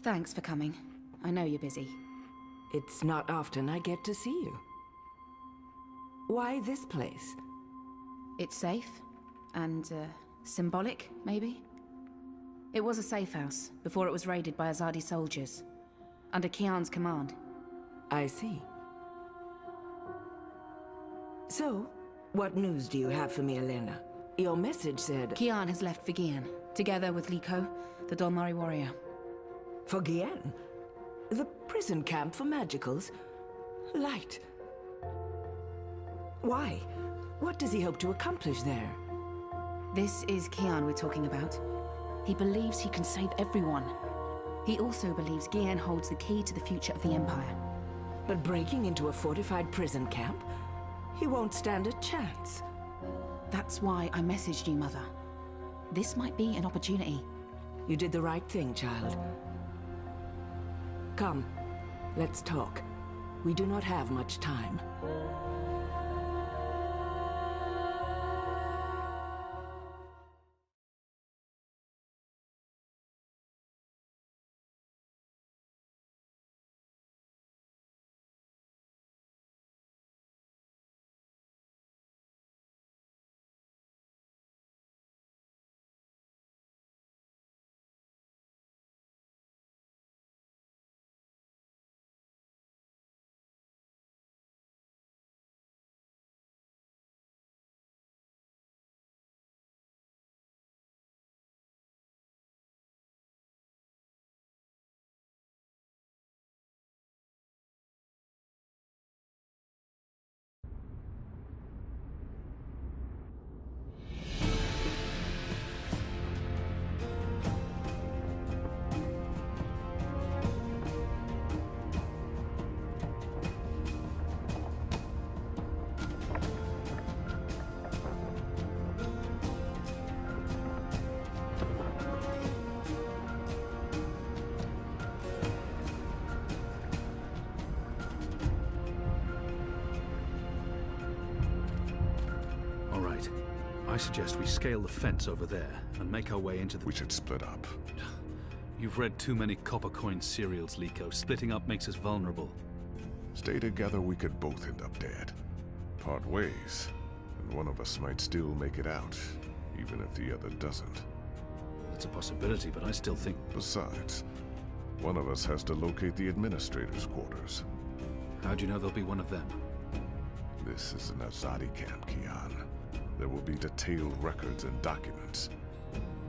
Thanks for coming. I know you're busy. It's not often I get to see you. Why this place? It's safe. And, symbolic, maybe? It was a safe house, before it was raided by Azadi soldiers. Under Kian's command. I see. So, what news do you have for me, Elena? Your message said... Kian has left for Gian, together with Likho, the Dolmari warrior. For Gian? The prison camp for magicals? Light. Why? What does he hope to accomplish there? This is Kian we're talking about. He believes he can save everyone. He also believes Gian holds the key to the future of the Empire. But breaking into a fortified prison camp? He won't stand a chance. That's why I messaged you, Mother. This might be an opportunity. You did the right thing, child. Come, let's talk. We do not have much time. I suggest we scale the fence over there and make our way into the... We should split up. You've read too many copper coin serials, Likho. Splitting up makes us vulnerable. Stay together, we could both end up dead. Part ways, and one of us might still make it out, even if the other doesn't. It's a possibility, but I still think... Besides, one of us has to locate the administrator's quarters. How do you know there'll be one of them? This is an Azadi camp, Kian. There will be detailed records and documents.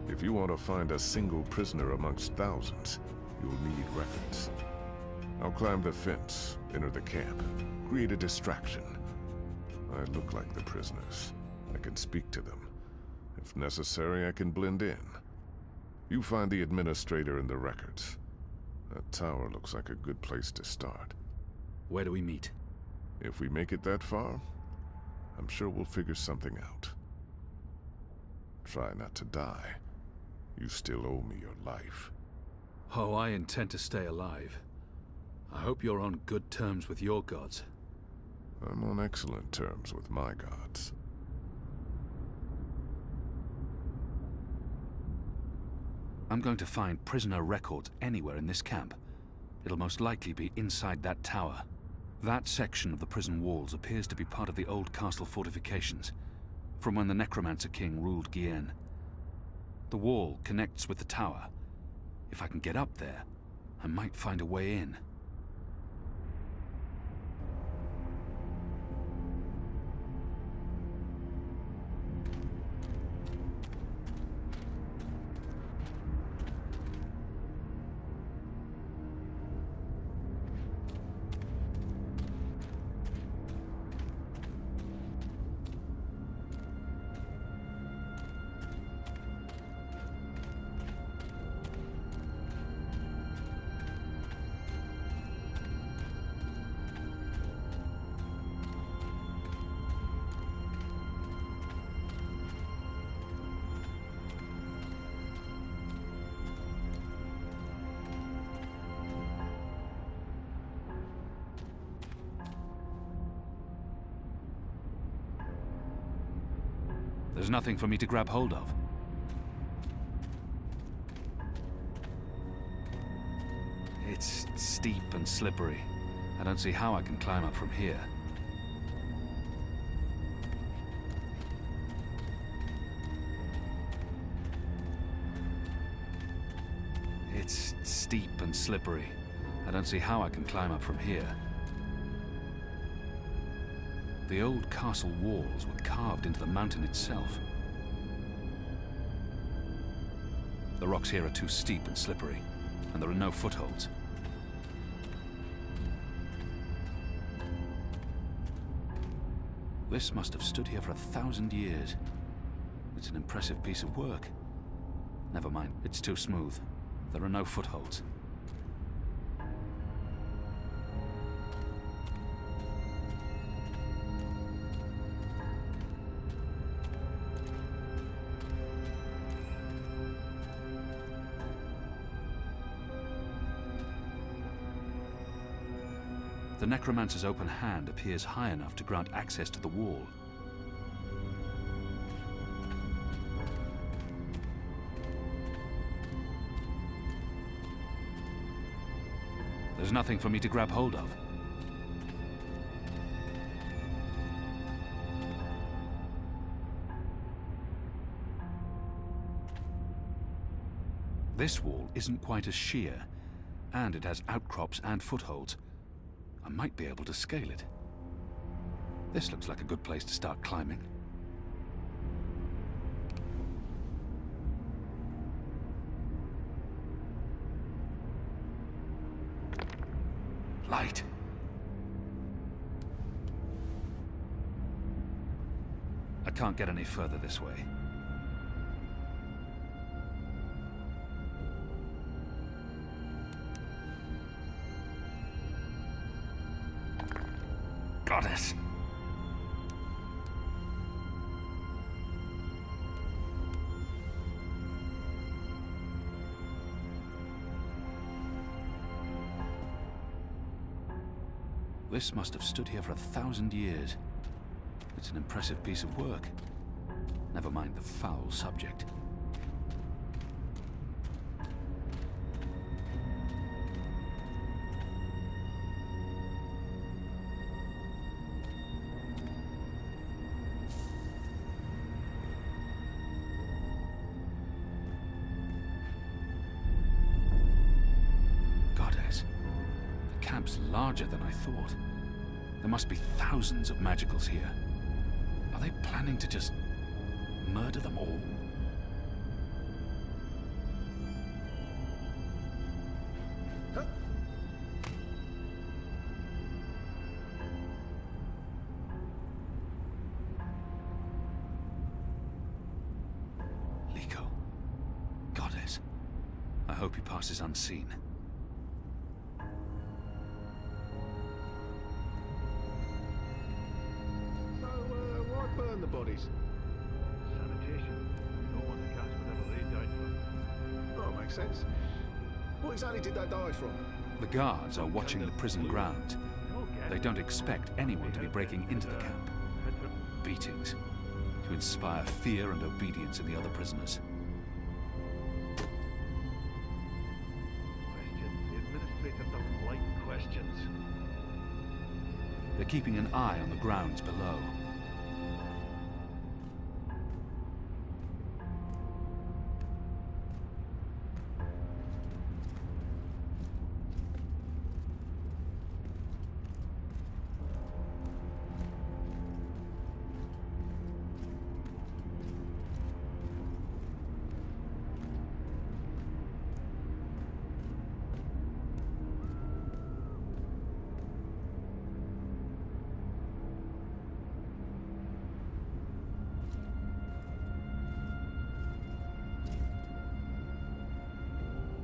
If you want to find a single prisoner amongst thousands, you'll need records. I'll climb the fence, enter the camp, create a distraction. I look like the prisoners. I can speak to them. If necessary, I can blend in. You find the administrator and the records. That tower looks like a good place to start. Where do we meet? If we make it that far, I'm sure we'll figure something out. Try not to die. You still owe me your life. Oh, I intend to stay alive. I hope you're on good terms with your gods. I'm on excellent terms with my gods. I'm going to find prisoner records anywhere in this camp. It'll most likely be inside that tower. That section of the prison walls appears to be part of the old castle fortifications, from when the Necromancer King ruled Gien. The wall connects with the tower. If I can get up there, I might find a way in. There's nothing for me to grab hold of. It's steep and slippery. I don't see how I can climb up from here. It's steep and slippery. I don't see how I can climb up from here. The old castle walls were carved into the mountain itself. The rocks here are too steep and slippery, and there are no footholds. This must have stood here for 1,000 years. It's an impressive piece of work. Never mind, it's too smooth. There are no footholds. The necromancer's open hand appears high enough to grant access to the wall. There's nothing for me to grab hold of. This wall isn't quite as sheer, and it has outcrops and footholds. I might be able to scale it. This looks like a good place to start climbing. Light. I can't get any further this way. Got it. This must have stood here for 1,000 years. It's an impressive piece of work. Never mind the foul subject. Larger than I thought. There must be thousands of magicals here. Are they planning to just murder them all? Likho. Goddess. I hope he passes unseen. Bodies. Sanitation. We don't want to catch whatever they died from. Oh, makes sense. What exactly did they die from? The guards are watching the prison grounds. They don't expect anyone to be breaking into the camp. Beatings. To inspire fear and obedience in the other prisoners. Questions. The administrator doesn't like questions. They're keeping an eye on the grounds below.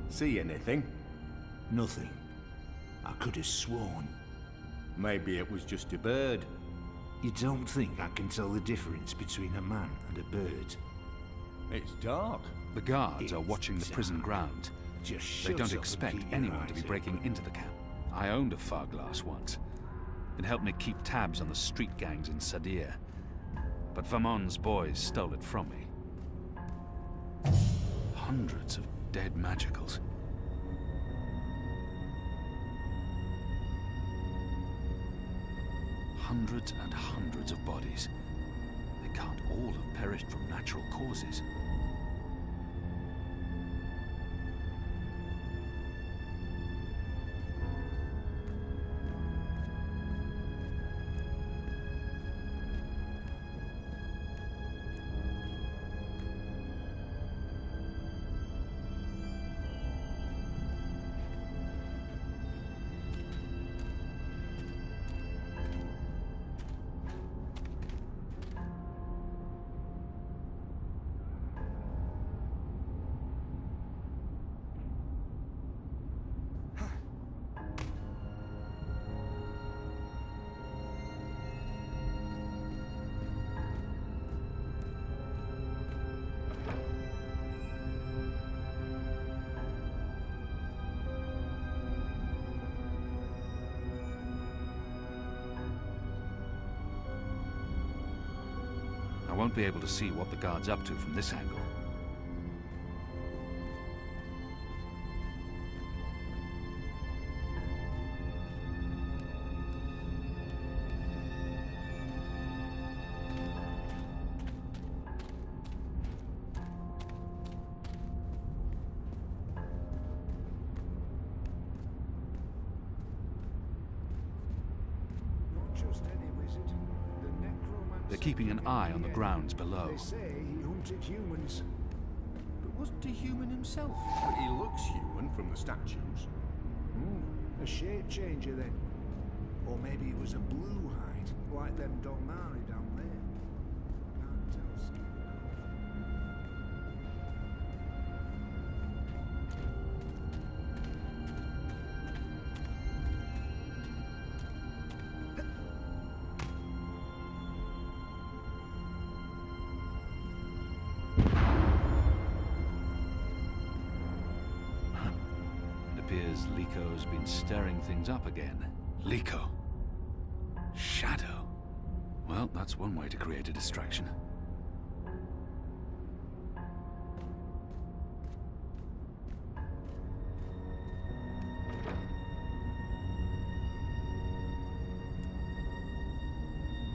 See anything? Nothing. I could have sworn. Maybe it was just a bird. You don't think I can tell the difference between a man and a bird? It's dark. The guards are watching the prison grounds. Just They shut don't up expect and keep your anyone to be eyes breaking open. into the camp. I owned a Farglass once. It helped me keep tabs on the street gangs in Sadir. But Vamon's boys stole it from me. Hundreds of dead magicals. hundreds and hundreds of bodies. They can't all have perished from natural causes. I won't be able to see what the guard's up to from this angle. Not just any wizard. The necromancer. They're keeping an eye on the grounds below. They say he hunted humans. But wasn't he human himself? But he looks human from the statues. A shape changer then. Or maybe it was a blue hide, like them Dolmari down there. Can't tell skin color. It appears Likho's been stirring things up again. Likho. Shadow. Well, that's one way to create a distraction.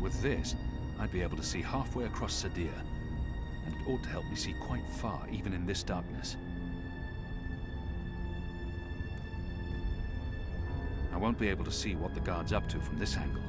With this, I'd be able to see halfway across Sadir, and it ought to help me see quite far, even in this darkness. I won't be able to see what the guard's up to from this angle.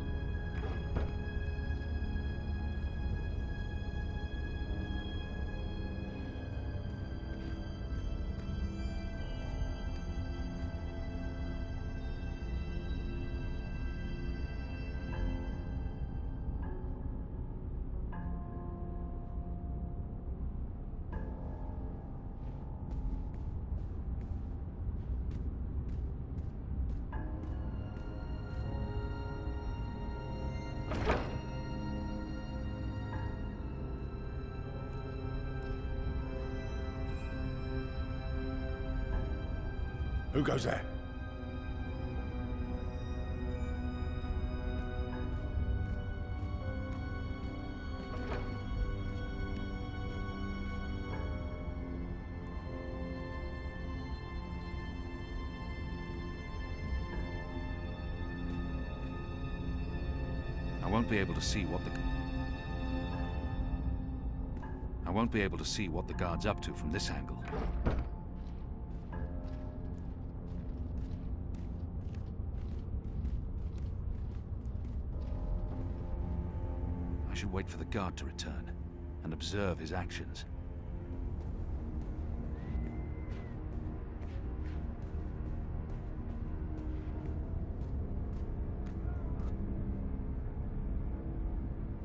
Who goes there? I won't be able to see what the guard's up to from this angle. I should wait for the guard to return and observe his actions.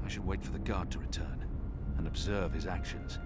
I should wait for the guard to return and observe his actions.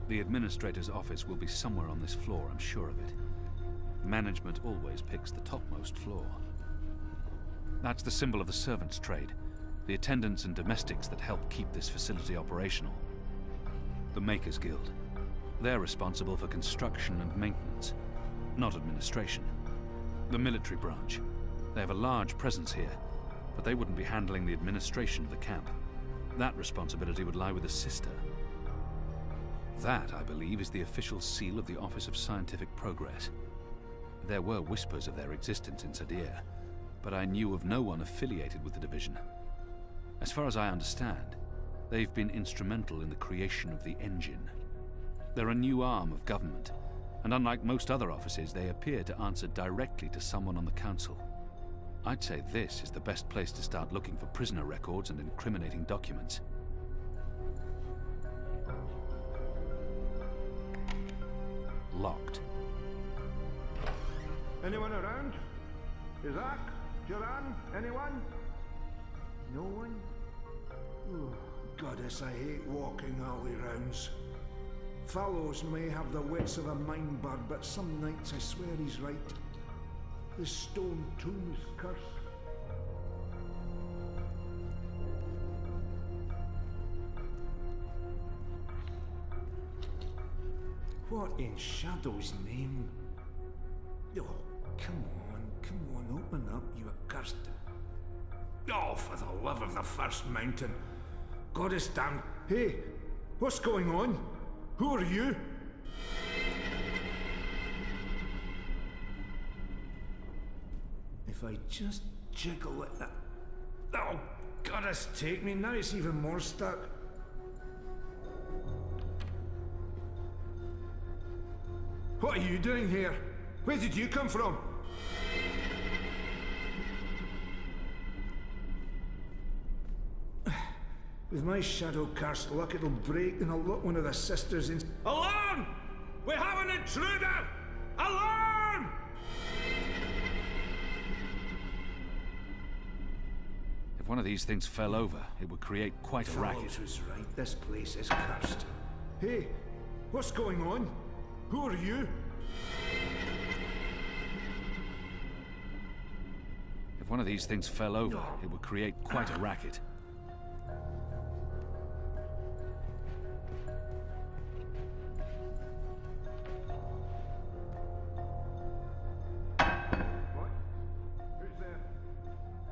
The administrator's office will be somewhere on this floor, I'm sure of it. Management always picks the topmost floor. That's the symbol of the servants' trade, the attendants and domestics that help keep this facility operational. The Makers Guild. They're responsible for construction and maintenance, not administration. The military branch. They have a large presence here, but they wouldn't be handling the administration of the camp. That responsibility would lie with a sister. That, I believe, is the official seal of the Office of Scientific Progress. There were whispers of their existence in Sadir, but I knew of no one affiliated with the division. As far as I understand, they've been instrumental in the creation of the engine. They're a new arm of government, and unlike most other offices, they appear to answer directly to someone on the council. I'd say this is the best place to start looking for prisoner records and incriminating documents. Locked. Anyone around? Isaac? Joran? Anyone? No one? Oh, goddess, I hate walking alley rounds. Fallows may have the wits of a mind bird, but some nights I swear he's right. The stone tomb's cursed. What in Shadow's name? Oh, come on, open up, you accursed. Oh, for the love of the First Mountain. Goddess damn. Hey, what's going on? Who are you? If I just jiggle it, that... Oh, goddess take me, now it's even more stuck. What are you doing here? Where did you come from? With my shadow cursed luck, it'll break and I'll look one of the sisters in... Alarm! We have an intruder! Alarm! If one of these things fell over, it would create quite a racket. Fallows was right, this place is cursed. Hey, what's going on? Who are you? If one of these things fell over, it would create quite a racket. What? Who's there?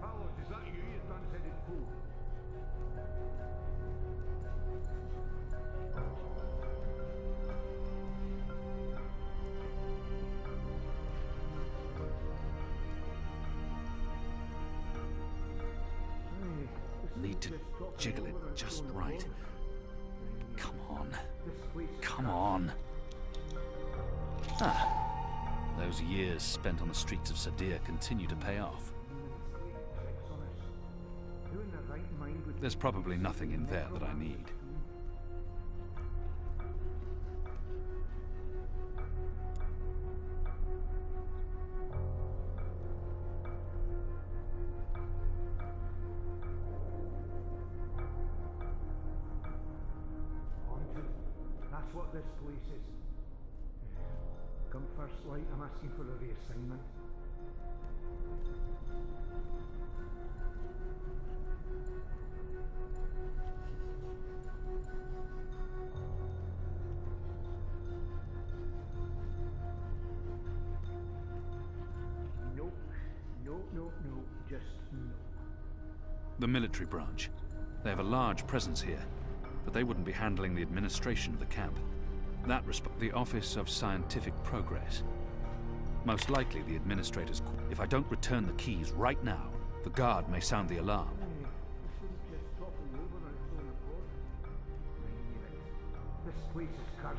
Fallows, is that you, you done-headed fool? Need to jiggle it just right. Come on. Come on. Ah. Those years spent on the streets of Sadir continue to pay off. There's probably nothing in there that I need. That's what this place is. Come first light, I'm asking for a reassignment. Nope. No, just no. The military branch. They have a large presence here, but they wouldn't be handling the administration of the camp. That the Office of Scientific Progress. Most likely the administrators. If I don't return the keys right now, the guard may sound the alarm. This place is cursed.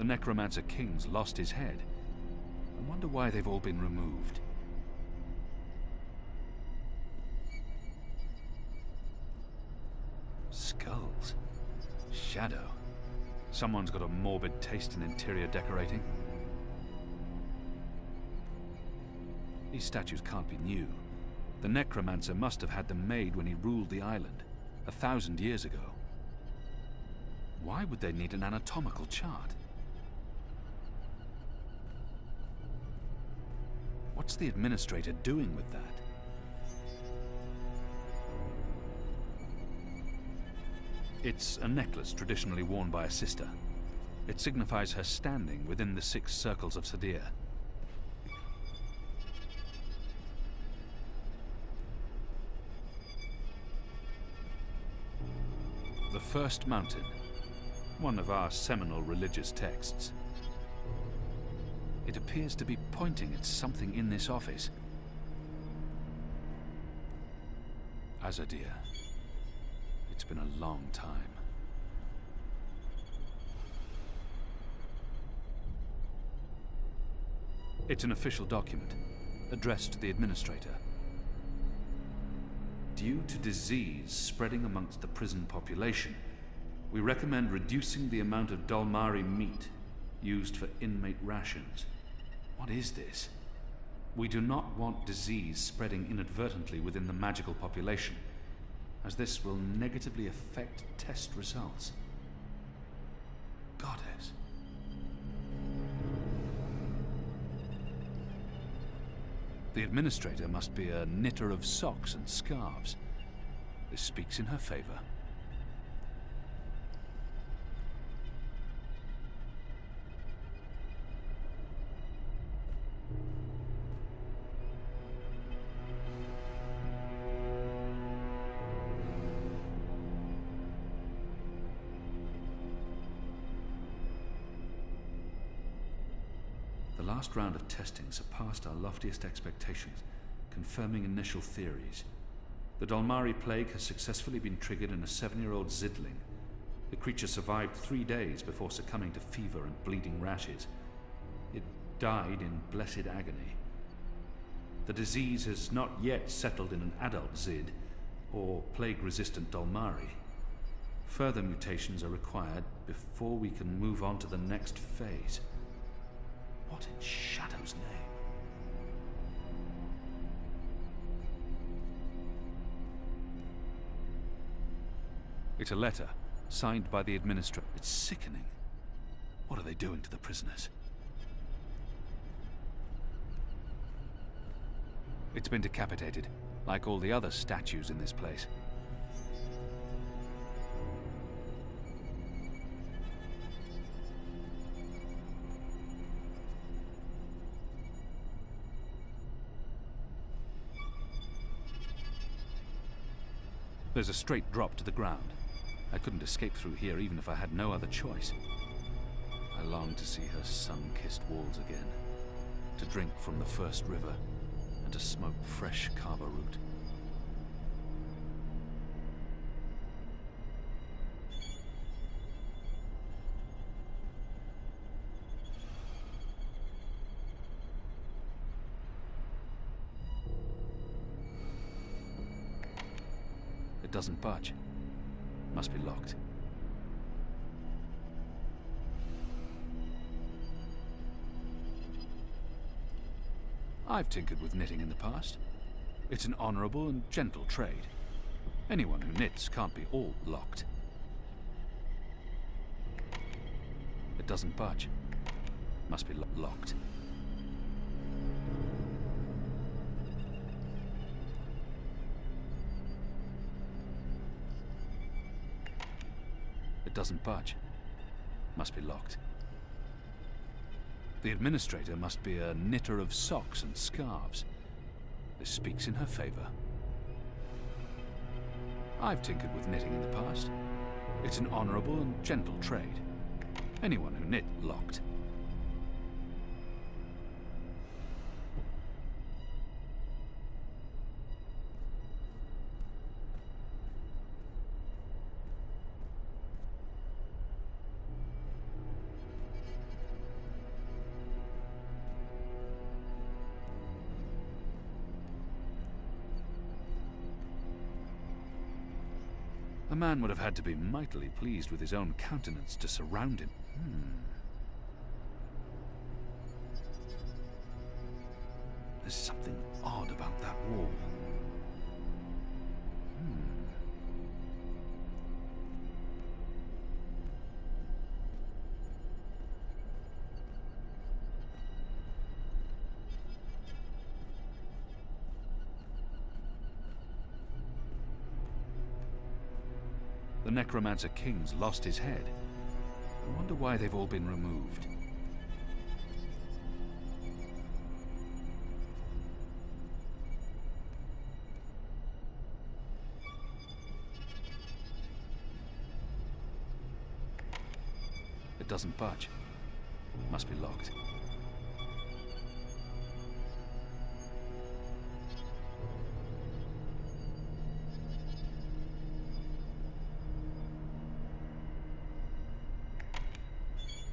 The Necromancer King's lost his head. I wonder why they've all been removed. Skulls. Shadow. Someone's got a morbid taste in interior decorating. These statues can't be new. The Necromancer must have had them made when he ruled the island, 1,000 years ago. Why would they need an anatomical chart? What's the Administrator doing with that? It's a necklace traditionally worn by a sister. It signifies her standing within the 6 circles of Sadir. The First Mountain, one of our seminal religious texts. It appears to be pointing at something in this office. Azadir. It's been a long time. It's an official document, addressed to the Administrator. Due to disease spreading amongst the prison population, we recommend reducing the amount of Dalmari meat used for inmate rations. What is this? We do not want disease spreading inadvertently within the magical population, as this will negatively affect test results. Goddess. The Administrator must be a knitter of socks and scarves. This speaks in her favor. The last round of testing surpassed our loftiest expectations, confirming initial theories. The Dalmari plague has successfully been triggered in a 7-year-old Zidling. The creature survived 3 days before succumbing to fever and bleeding rashes. It died in blessed agony. The disease has not yet settled in an adult Zid, or plague-resistant Dalmari. Further mutations are required before we can move on to the next phase. What in Shadow's name? It's a letter, signed by the Administrator. It's sickening. What are they doing to the prisoners? It's been decapitated, like all the other statues in this place. There's a straight drop to the ground. I couldn't escape through here even if I had no other choice. I long to see her sun-kissed walls again, to drink from the first river, and to smoke fresh kava root. It doesn't budge. Must be locked. I've tinkered with knitting in the past. It's an honorable and gentle trade. Anyone who knits can't be all locked. It doesn't budge. Must be locked. It doesn't budge. Must be locked. The Administrator must be a knitter of socks and scarves. This speaks in her favor. I've tinkered with knitting in the past. It's an honorable and gentle trade. Anyone who knit locked. A man would have had to be mightily pleased with his own countenance to surround him. There's something odd about that wall. The Necromancer King's lost his head. I wonder why they've all been removed. It doesn't budge. Must be locked.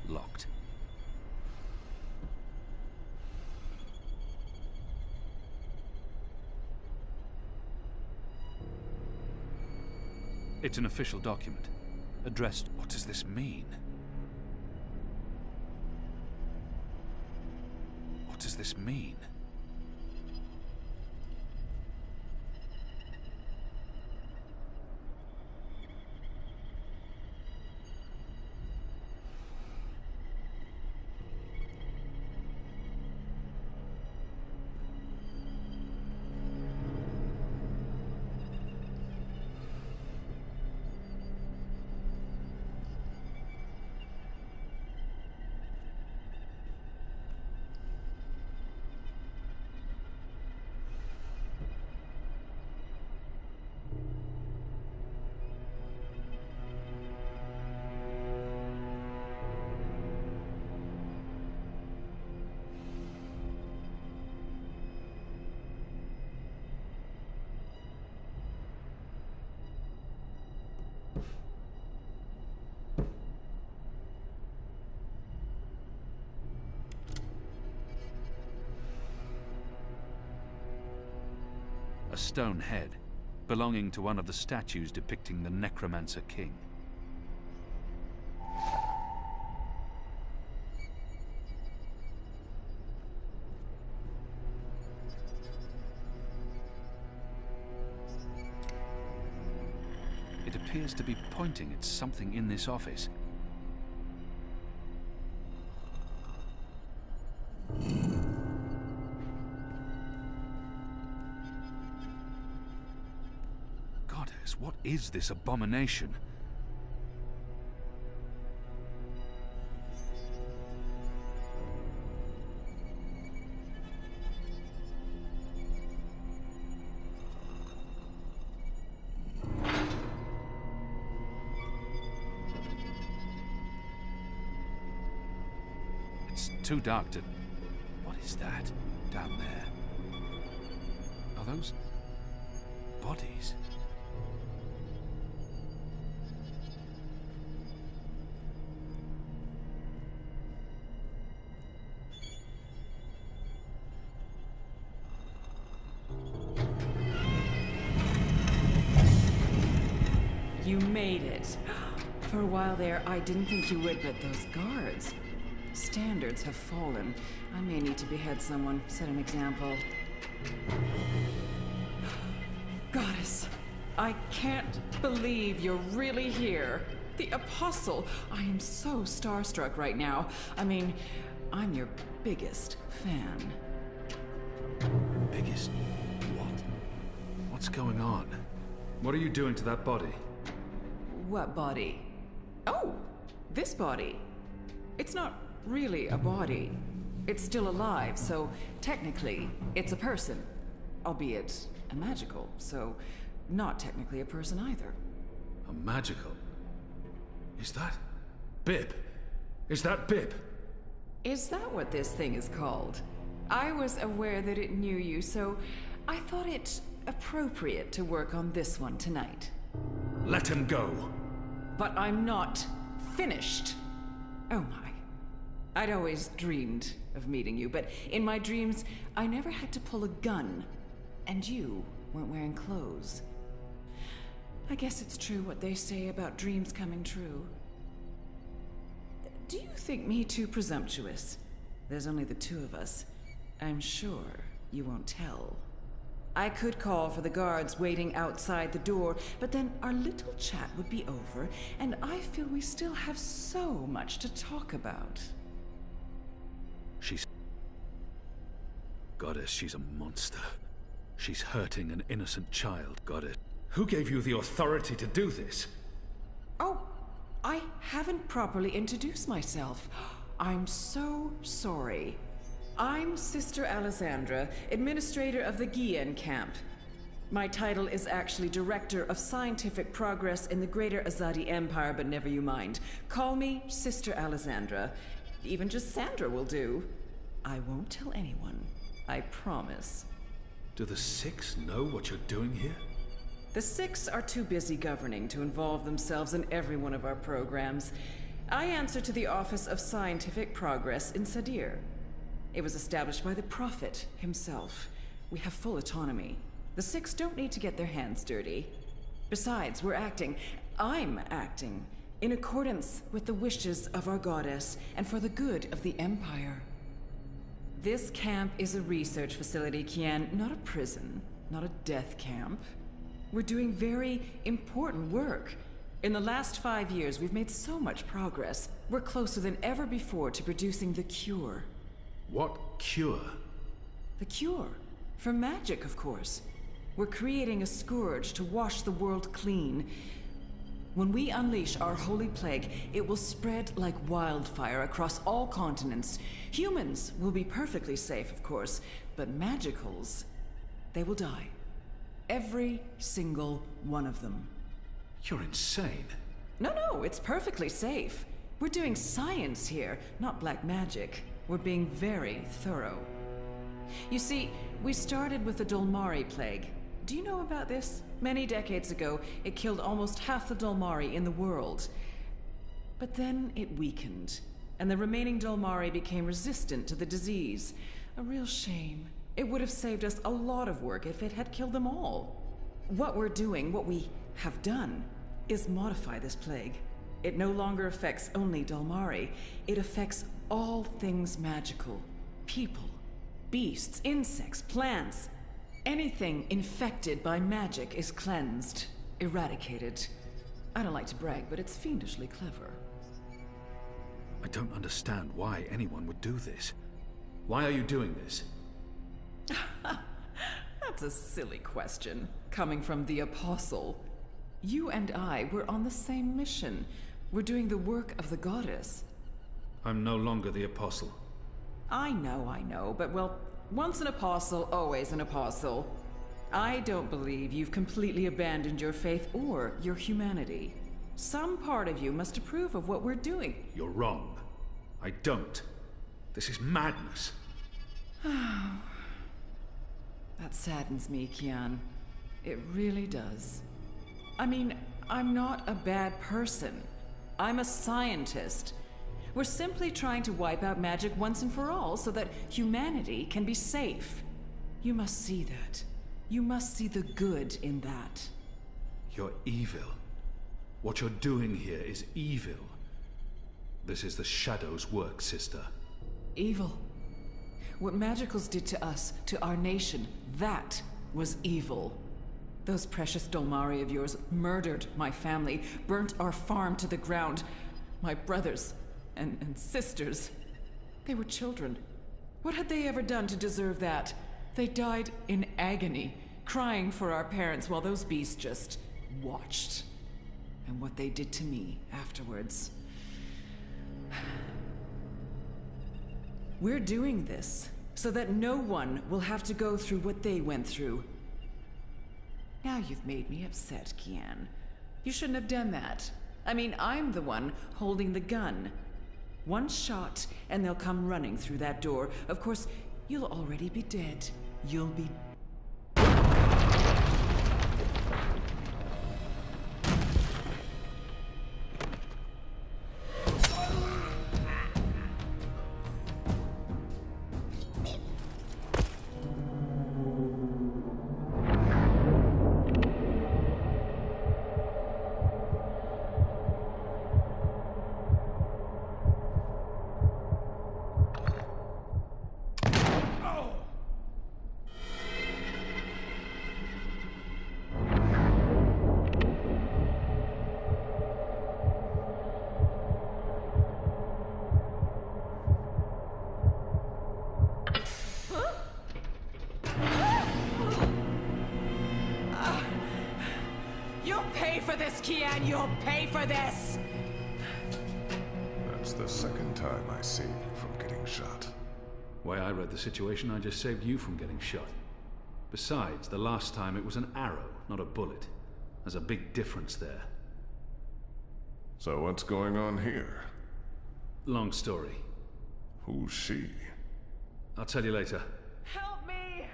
Locked. It's an official document. Addressed. What does this mean? What does this mean? A stone head, belonging to one of the statues depicting the Necromancer King. It appears to be pointing at something in this office. What is this abomination? It's too dark to... What is that down there? Are those bodies? You made it. For a while there, I didn't think you would, but those guards... Standards have fallen. I may need to behead someone, set an example. Goddess, I can't believe you're really here. The Apostle. I am so starstruck right now. I mean, I'm your biggest fan. Biggest what? What's going on? What are you doing to that body? What body? Oh, this body. It's not really a body. It's still alive, so technically, it's a person. Albeit a magical, so not technically a person either. A magical? Is that... Bib? Is that Bib? Is that what this thing is called? I was aware that it knew you, so I thought it appropriate to work on this one tonight. Let him go! But I'm not finished. Oh my. I'd always dreamed of meeting you, but in my dreams, I never had to pull a gun. And you weren't wearing clothes. I guess it's true what they say about dreams coming true. Do you think me too presumptuous? There's only the two of us. I'm sure you won't tell. I could call for the guards waiting outside the door, but then our little chat would be over, and I feel we still have so much to talk about. She's... Goddess, she's a monster. She's hurting an innocent child, Goddess. Who gave you the authority to do this? Oh, I haven't properly introduced myself. I'm so sorry. I'm Sister Alessandra, administrator of the Kian camp. My title is actually Director of Scientific Progress in the Greater Azadi Empire, but never you mind. Call me Sister Alessandra. Even just Sandra will do. I won't tell anyone. I promise. Do the Six know what you're doing here? The Six are too busy governing to involve themselves in every one of our programs. I answer to the Office of Scientific Progress in Sadir. It was established by the Prophet himself. We have full autonomy. The Six don't need to get their hands dirty. Besides, I'm acting, in accordance with the wishes of our goddess and for the good of the Empire. This camp is a research facility, Kian, not a prison, not a death camp. We're doing very important work. In the last 5 years, we've made so much progress. We're closer than ever before to producing the cure. What cure? The cure. For magic, of course. We're creating a scourge to wash the world clean. When we unleash our holy plague, it will spread like wildfire across all continents. Humans will be perfectly safe, of course, but magicals, they will die. Every single one of them. You're insane. No, it's perfectly safe. We're doing science here, not black magic. We're being very thorough. You see, we started with the Dolmari plague. Do you know about this? Many decades ago, it killed almost half the Dolmari in the world. But then it weakened, and the remaining Dolmari became resistant to the disease. A real shame. It would have saved us a lot of work if it had killed them all. What we have done, is modify this plague. It no longer affects only Dolmari. It affects all things magical. People, beasts, insects, plants. Anything infected by magic is cleansed, eradicated. I don't like to brag, but it's fiendishly clever. I don't understand why anyone would do this. Why are you doing this? That's a silly question, coming from the Apostle. You and I were on the same mission. We're doing the work of the goddess. I'm no longer the Apostle. I know, but well, once an apostle, always an apostle. I don't believe you've completely abandoned your faith or your humanity. Some part of you must approve of what we're doing. You're wrong. I don't. This is madness. That saddens me, Kian. It really does. I mean, I'm not a bad person. I'm a scientist. We're simply trying to wipe out magic once and for all so that humanity can be safe. You must see that. You must see the good in that. You're evil. What you're doing here is evil. This is the Shadow's work, sister. Evil. What magicals did to us, to our nation, that was evil. Those precious Dolmari of yours murdered my family, burnt our farm to the ground. My brothers and sisters. They were children. What had they ever done to deserve that? They died in agony, crying for our parents while those beasts just watched. And what they did to me afterwards. We're doing this so that no one will have to go through what they went through. Now you've made me upset, Kian. You shouldn't have done that. I mean, I'm the one holding the gun. One shot, and they'll come running through that door. Of course, you'll already be dead. You'll be... goddess, Kian! You'll pay for this! That's the second time I saved you from getting shot. Way I read the situation, I just saved you from getting shot. Besides, the last time it was an arrow, not a bullet. There's a big difference there. So what's going on here? Long story. Who's she? I'll tell you later. Help me!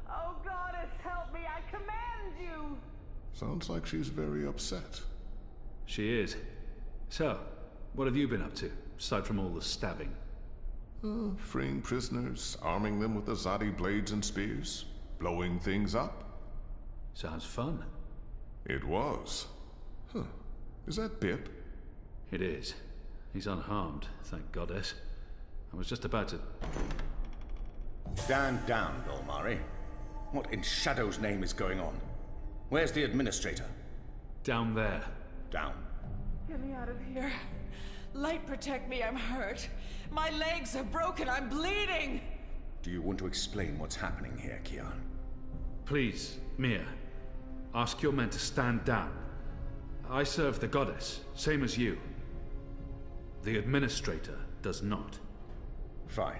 Oh, goddess, help me! I command you! Sounds like she's very upset. She is. So, what have you been up to, aside from all the stabbing? Freeing prisoners, arming them with Azadi blades and spears, blowing things up. Sounds fun. It was. Huh. Is that Bip? It is. He's unharmed, thank goddess. I was just about to... Stand down, Dolmari. What in Shadow's name is going on? Where's the administrator? Down there. Down. Get me out of here. Light, protect me, I'm hurt. My legs are broken, I'm bleeding! Do you want to explain what's happening here, Kian? Please, Mia. Ask your men to stand down. I serve the goddess, same as you. The administrator does not. Fine.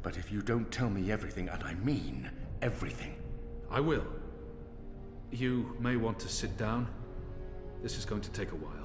But if you don't tell me everything, and I mean everything... I will. You may want to sit down. This is going to take a while.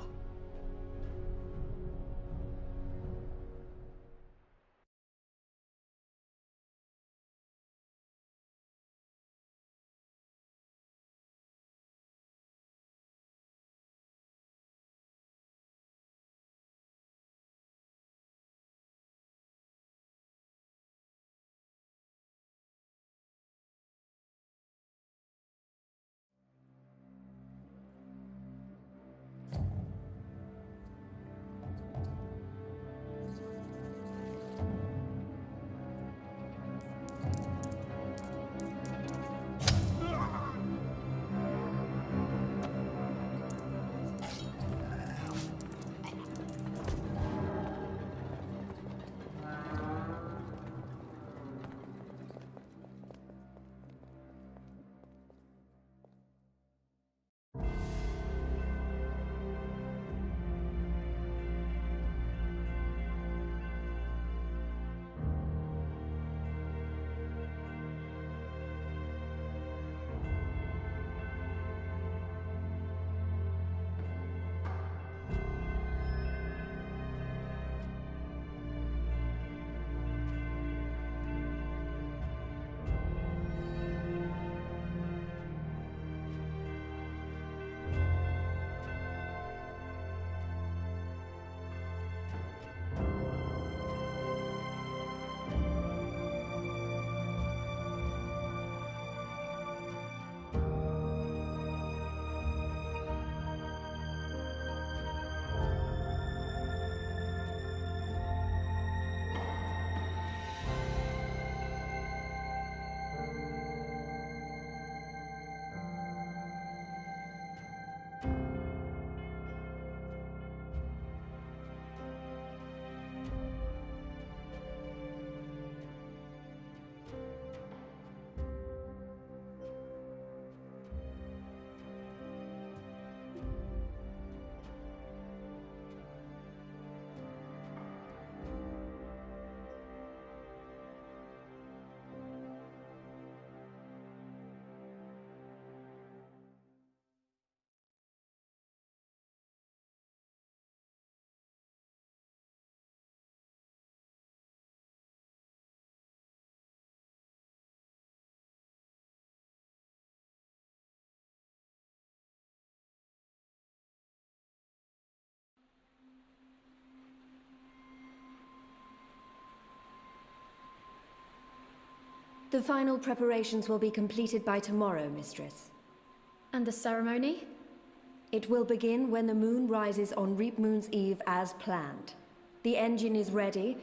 The final preparations will be completed by tomorrow, Mistress. And the ceremony? It will begin when the moon rises on Reap Moon's Eve as planned. The engine is ready.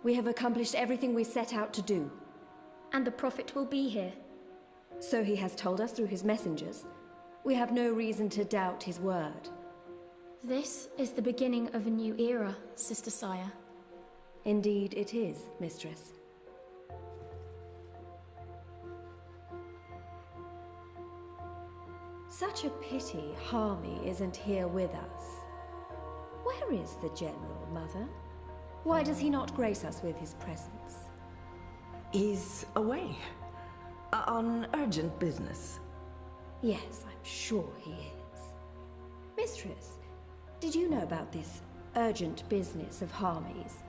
We have accomplished everything we set out to do. And the Prophet will be here. So he has told us through his messengers. We have no reason to doubt his word. This is the beginning of a new era, Sister Saya. Indeed it is, Mistress. Such a pity Harmy isn't here with us. Where is the General, Mother? Why does he not grace us with his presence? He's away. On urgent business. Yes, I'm sure he is. Mistress, did you know about this urgent business of Harmy's?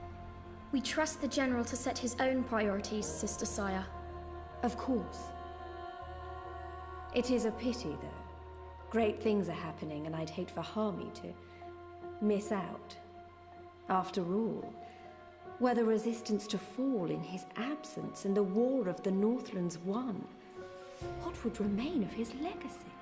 We trust the General to set his own priorities, Sister Saya. Of course. It is a pity, though. Great things are happening, and I'd hate for Harmy to miss out. After all, were the resistance to fall in his absence and the war of the Northlands won, what would remain of his legacy?